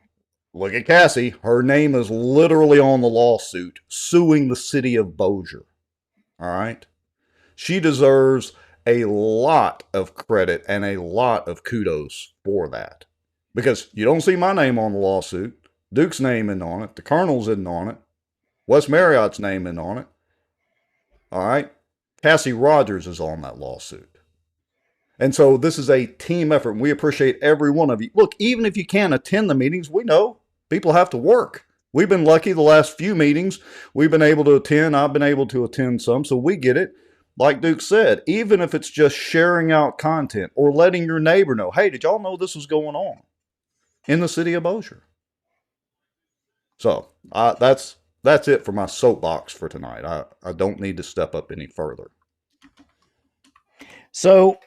look at Cassie. Her name is literally on the lawsuit suing the city of Bossier. All right? She deserves a lot of credit and a lot of kudos for that. Because you don't see my name on the lawsuit. Duke's name isn't on it. The Colonel's isn't on it. Wes Marriott's name isn't on it. All right? Cassie Rogers is on that lawsuit. And so this is a team effort, and we appreciate every one of you. Look, even if you can't attend the meetings, we know people have to work. We've been lucky the last few meetings. We've been able to attend. I've been able to attend some, so we get it. Like Duke said, even if it's just sharing out content or letting your neighbor know, hey, did y'all know this was going on in the city of Bossier? So that's it for my soapbox for tonight. I don't need to step up any further. So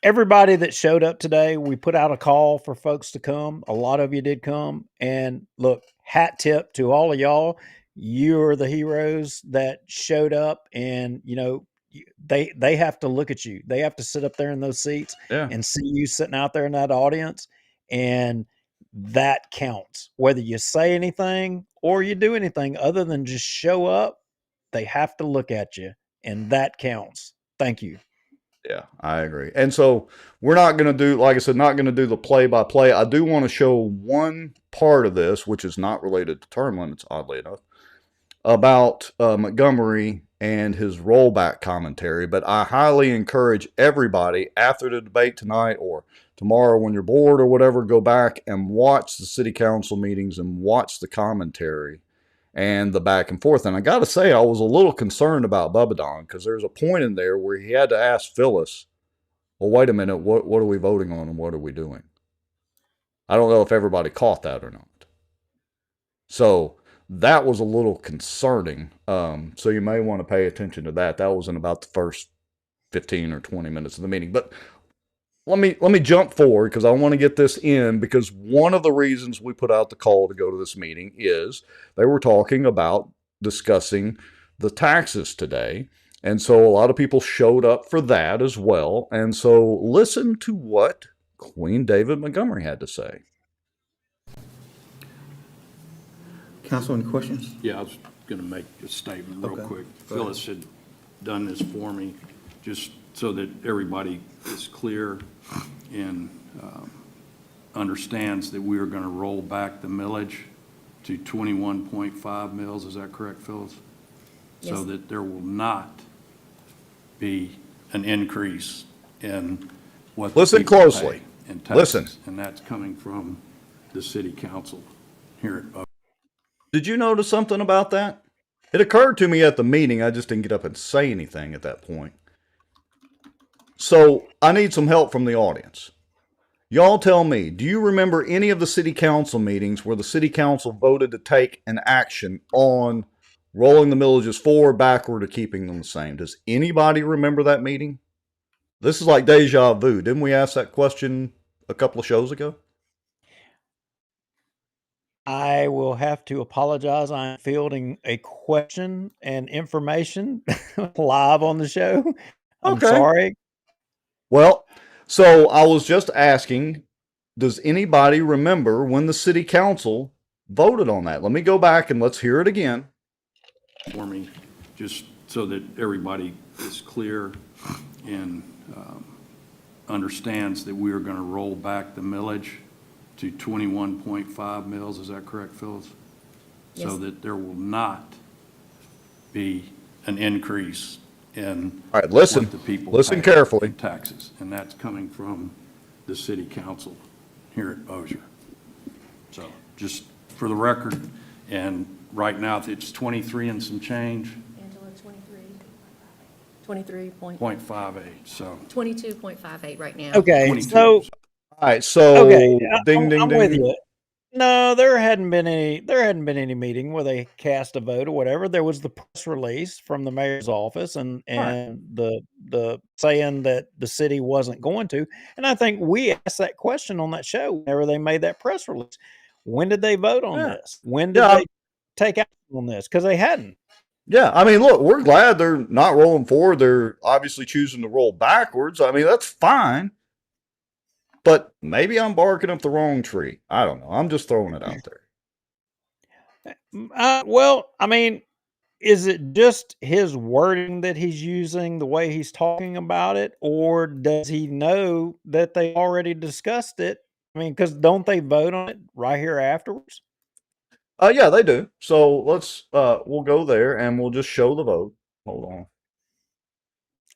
everybody that showed up today, we put out a call for folks to come. A lot of you did come. And look, hat tip to all of y'all. You're the heroes that showed up, and they have to look at you. They have to sit up there in those seats and see you sitting out there in that audience. And that counts. Whether you say anything or you do anything other than just show up, they have to look at you, and that counts. Thank you. Yeah, I agree. And so we're not going to do, like I said, not going to do the play-by-play. I do want to show one part of this, which is not related to term limits, oddly enough. about Montgomery and his rollback commentary, but I highly encourage everybody after the debate tonight or tomorrow when you're bored or whatever, go back and watch the city council meetings and watch the commentary and the back and forth. And I got to say, I was a little concerned about Bubba because there's a point in there where he had to ask Phyllis, well, wait a minute, what are we voting on and what are we doing? I don't know if everybody caught that or not. So that was a little concerning. So you may want to pay attention to that. That was in about the first 15 or 20 minutes of the meeting. But let me jump forward because I want to get this in, because one of the reasons we put out the call to go to this meeting is they were talking about discussing the taxes today. And so a lot of people showed up for that as well. And so listen to what Queen David Montgomery had to say. Council, any questions? Yeah, I was going to make a statement real quick. Phyllis had done this for me just so that everybody is clear and understands that we are going to roll back the millage to 21.5 mils. Is that correct, Phyllis? Yes. So that there will not be an increase in what Listen closely. In taxes. Listen. And that's coming from the city council here at Bossier. Did you notice something about that? It occurred to me at the meeting. I just didn't get up and say anything at that point. So I need some help from the audience. Y'all tell me, do you remember any of the city council meetings where the city council voted to take an action on rolling the millages forward, backward, or keeping them the same? Does anybody remember that meeting? This is like deja vu. Didn't we ask that question a couple of shows ago? I will have to apologize. I'm fielding a question and information live on the show. I'm sorry. Well, so I was just asking, does anybody remember when the city council voted on that? Let me go back and let's hear it again. For me, just so that everybody is clear and understands that we are going to roll back the millage to 21.5 mils. Is that correct, Phyllis? Yes. So that there will not be an increase in All right, listen, what the people listen pay carefully. in taxes, and that's coming from the city council here at Bossier. So just for the record, and right now it's 23 and some change. Angela, 23.58. So 22.58 right now. Okay, 22. so All right, so okay, ding, ding, I'm ding. with you. No, there hadn't been any meeting where they cast a vote or whatever. There was the press release from the mayor's office and the saying that the city wasn't going to. And I think we asked that question on that show whenever they made that press release. When did they vote on this? When did they take action on this? Because they hadn't. Yeah, I mean, look, we're glad they're not rolling forward. They're obviously choosing to roll backwards. I mean, that's fine. But maybe I'm barking up the wrong tree. I don't know. I'm just throwing it out there. Well, I mean, is it just his wording that he's using, the way he's talking about it, or does he know that they already discussed it? I mean, because don't they vote on it right here afterwards? Yeah, they do. So let's we'll go there and we'll just show the vote. Hold on.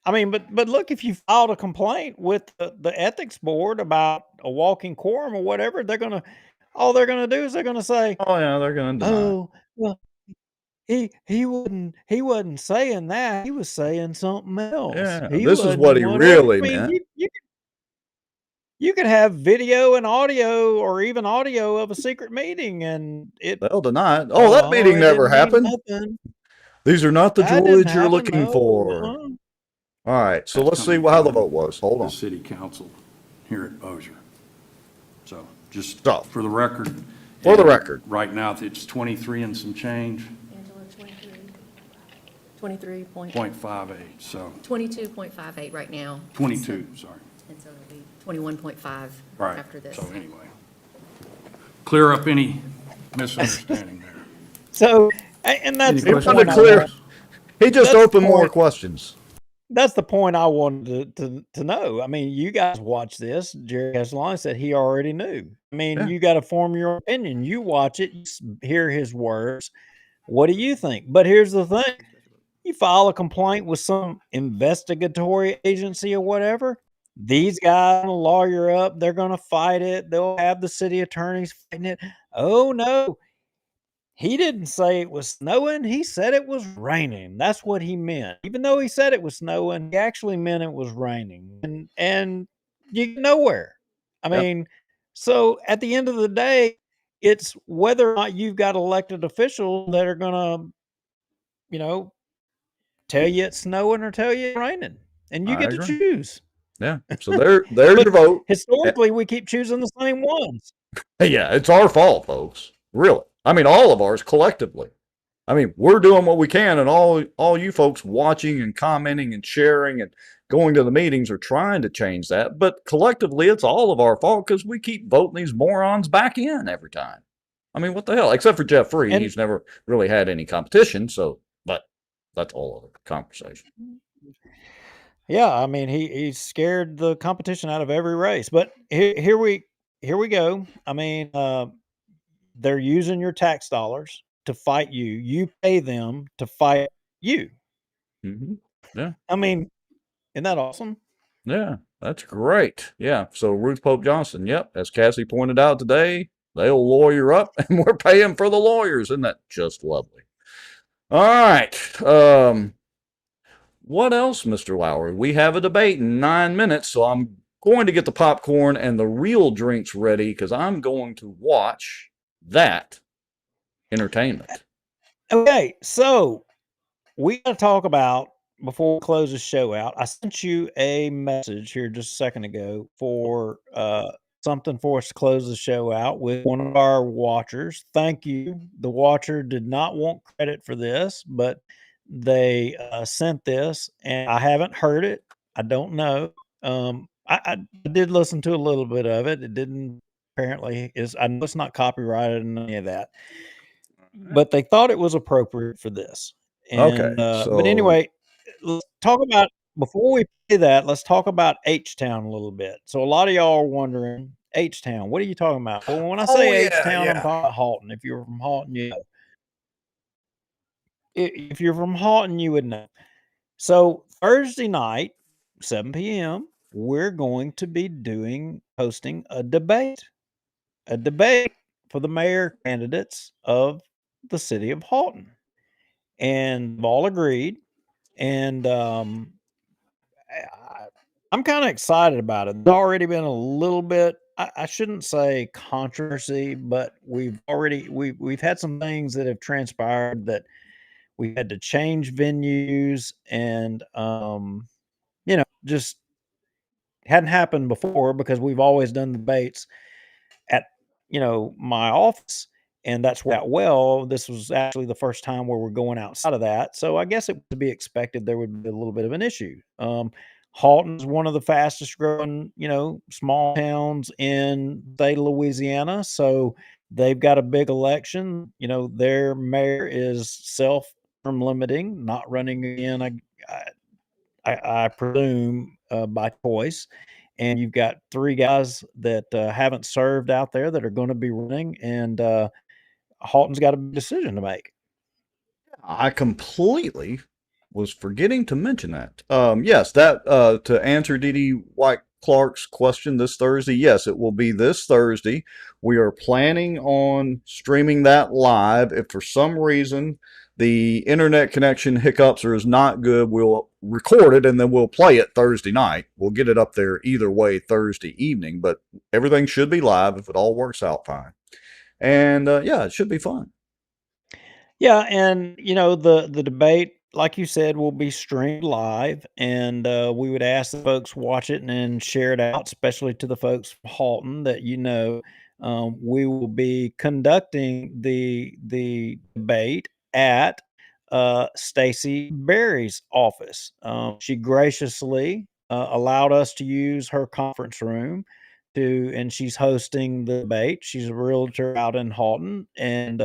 I mean, but look, if you filed a complaint with the ethics board about a walking quorum or whatever, all they're gonna do is they're gonna say, Oh yeah, they're gonna deny. "Oh, well, he wasn't saying that. He was saying something else. Yeah, He this is wasn't what he whatever." really I mean, meant. you could have video and audio, or even audio of a secret meeting, and They'll deny it. Oh, that meeting never happened. These are not the droids you're looking for. All right, so let's see how the vote was. Hold on. The city council here at Bossier. So just So, for the record. For the record. Right now it's 23 and some change. Angela, 23.58. So 22.58 right now. 22, sorry. And so it'll be 21.5 Right. after this. So anyway, clear up any misunderstanding there. So, and that's He the wanted point to clear. He just That's opened the more point. questions. That's the point I wanted to know. I mean, you guys watch this. Jerry Castellani said he already knew. I mean, Yeah. you got to form your opinion. You watch it, you hear his words. What do you think? But here's the thing. You file a complaint with some investigatory agency or whatever, these guys will lawyer up, they're gonna fight it, they'll have the city attorneys fighting it. Oh, no, he didn't say it was snowing, he said it was raining. That's what he meant. Even though he said it was snowing, he actually meant it was raining, and you get nowhere. I Yep. mean, so at the end of the day, it's whether or not you've got elected officials that are gonna, you know, tell you it's snowing or tell you it's raining, and you I get to agree. choose. Yeah. So there's But your vote. historically, we keep choosing the same ones. Yeah, it's our fault, folks. Really. I mean, all of ours collectively. I mean, we're doing what we can, and all you folks watching and commenting and sharing and going to the meetings are trying to change that. But collectively, it's all of our fault because we keep voting these morons back in every time. I mean, what the hell? Except for Jeff Free, And he's never really had any competition. So, but that's all other conversation. yeah, I mean, he scared the competition out of every race. But here we go. I mean, they're using your tax dollars to fight you. You pay them to fight you. Mm-hmm. Yeah. I mean, isn't that awesome? Yeah, that's great. Yeah. So Ruth Pope Johnson, yep, as Cassie pointed out today, they'll lawyer up and we're paying for the lawyers. Isn't that just lovely? All right. What else, Mr. Lowry? We have a debate in 9 minutes, so I'm going to get the popcorn and the real drinks ready because I'm going to watch that entertainment. Okay, so we got to talk about before we close the show out. I sent you a message here just a second ago for something for us to close the show out with one of our watchers. Thank you. The watcher did not want credit for this, but they sent this, and I haven't heard it. I don't know. I did listen to a little bit of it. It didn't apparently is. I know it's not copyrighted and any of that, but they thought it was appropriate for this. Okay, And but so anyway, let's talk about before we play that, let's talk about H Town a little bit. So a lot of y'all are wondering, H Town, what are you talking about? Well, when I oh say H yeah, Town, I'm yeah. talking about Halton. If you're from Halton, you know. If you're from Halton, you would know. So Thursday night, 7 p.m., we're going to be hosting a debate for the mayor candidates of the city of Halton. And they've all agreed. And I'm kind of excited about it. There's already been a little bit, I shouldn't say controversy, but we've had some things that have transpired that we had to change venues and just hadn't happened before because we've always done the debates at my office, and that's worked out well. This was actually the first time where we're going outside of that, so I guess it was to be expected there would be a little bit of an issue. Halton's one of the fastest growing small towns in the state of Louisiana, so they've got a big election. Their mayor is self term limiting, not running again. I presume by choice, and you've got three guys that haven't served out there that are going to be running, and Halton's got a decision to make. I completely was forgetting to mention that. Yes, that to answer Dee Dee White Clark's question this Thursday, yes, it will be this Thursday. We are planning on streaming that live. If for some reason the internet connection hiccups or is not good, we'll record it and then we'll play it Thursday night. We'll get it up there either way Thursday evening, but everything should be live if it all works out fine. And yeah, it should be fun. Yeah, and the debate, like you said, will be streamed live, and we would ask the folks watch it and then share it out, especially to the folks from Halton that we will be conducting the debate at Stacy Berry's office. She graciously allowed us to use her conference room and she's hosting the debate. She's a realtor out in Halton, and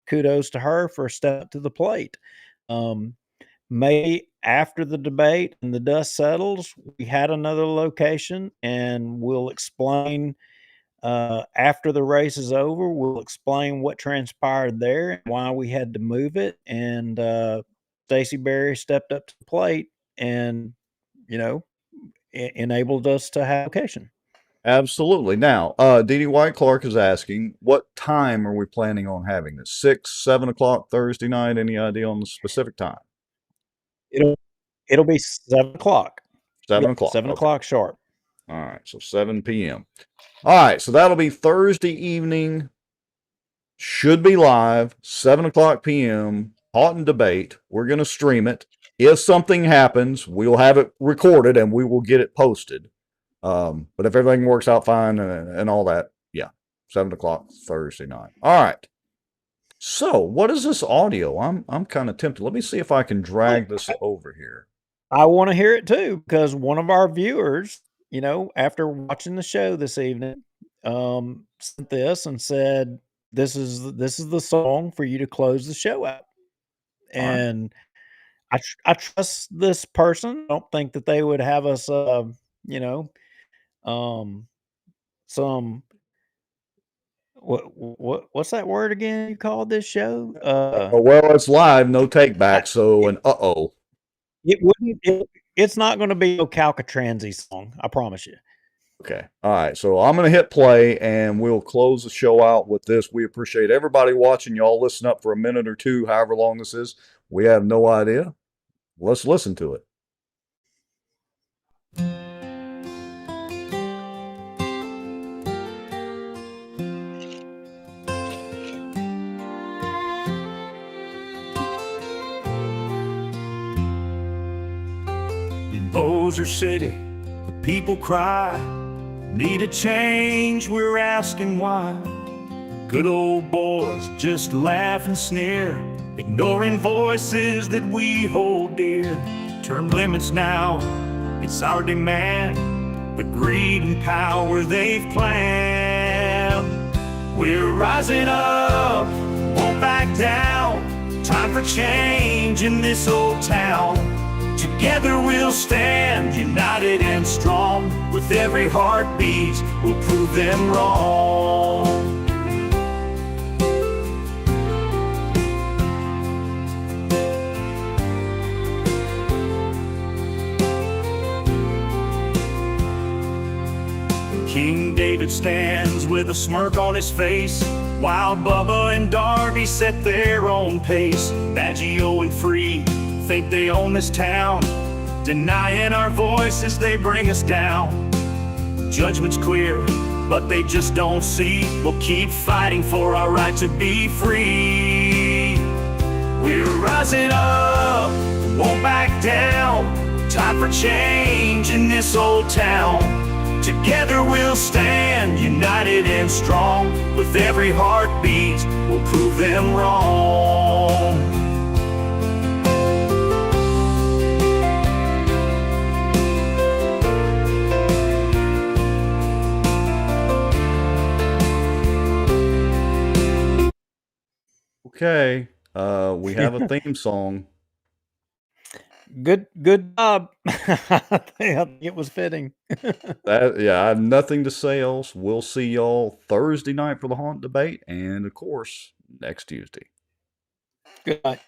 kudos to her for stepping up to the plate. Um, Maybe after the debate and the dust settles, we had another location, and we'll explain After the race is over, we'll explain what transpired there and why we had to move it. And Stacey Berry stepped up to the plate and, you know, enabled us to have location. Absolutely. Now, Dee Dee White Clark is asking, what time are we planning on having this? 6, 7 o'clock Thursday night? Any idea on the specific time? It'll be 7 o'clock. 7 o'clock. 7 o'clock sharp. All right, so 7 p.m. All right, so that'll be Thursday evening. Should be live, 7 o'clock p.m. Hot and Debate. We're going to stream it. If something happens, we'll have it recorded and we will get it posted. But if everything works out fine and all that, yeah, 7 o'clock Thursday night. All right. So, what is this audio? I'm kind of tempted. Let me see if I can drag this over here. I want to hear it too, because one of our viewers, you know, after watching the show this evening, sent this and said, "This is the song for you to close the show out." And I trust this person. I don't think that they would have us, you know, some what's that word again you called this show? Well, it's live, no take back. So, and it wouldn't. It's not going to be no Calcatransy song. I promise you. Okay. All right. So I'm going to hit play and we'll close the show out with this. We appreciate everybody watching. Y'all listen up for a minute or two, however long this is. We have no idea. Let's listen to it. Bossier City, the people cry, need a change, we're asking why. Good old boys just laugh and sneer, ignoring voices that we hold dear. Term limits now, it's our demand, but greed and power they've planned. We're rising up, won't back down, time for change in this old town. Together we'll stand, united and strong. With every heartbeat, we'll prove them wrong. King David stands with a smirk on his face, while Bubba and Darby set their own pace. Baggio and Free think they own this town, denying our voices, they bring us down. Judgment's clear, but they just don't see. We'll keep fighting for our right to be free. We're rising up, won't back down, time for change in this old town. Together we'll stand, united and strong. With every heartbeat, we'll prove them wrong. Okay, we have a theme song. Good job. I think it was fitting. Yeah, I have nothing to say else. We'll see y'all Thursday night for the Haunt Debate, and of course, next Tuesday. Good night.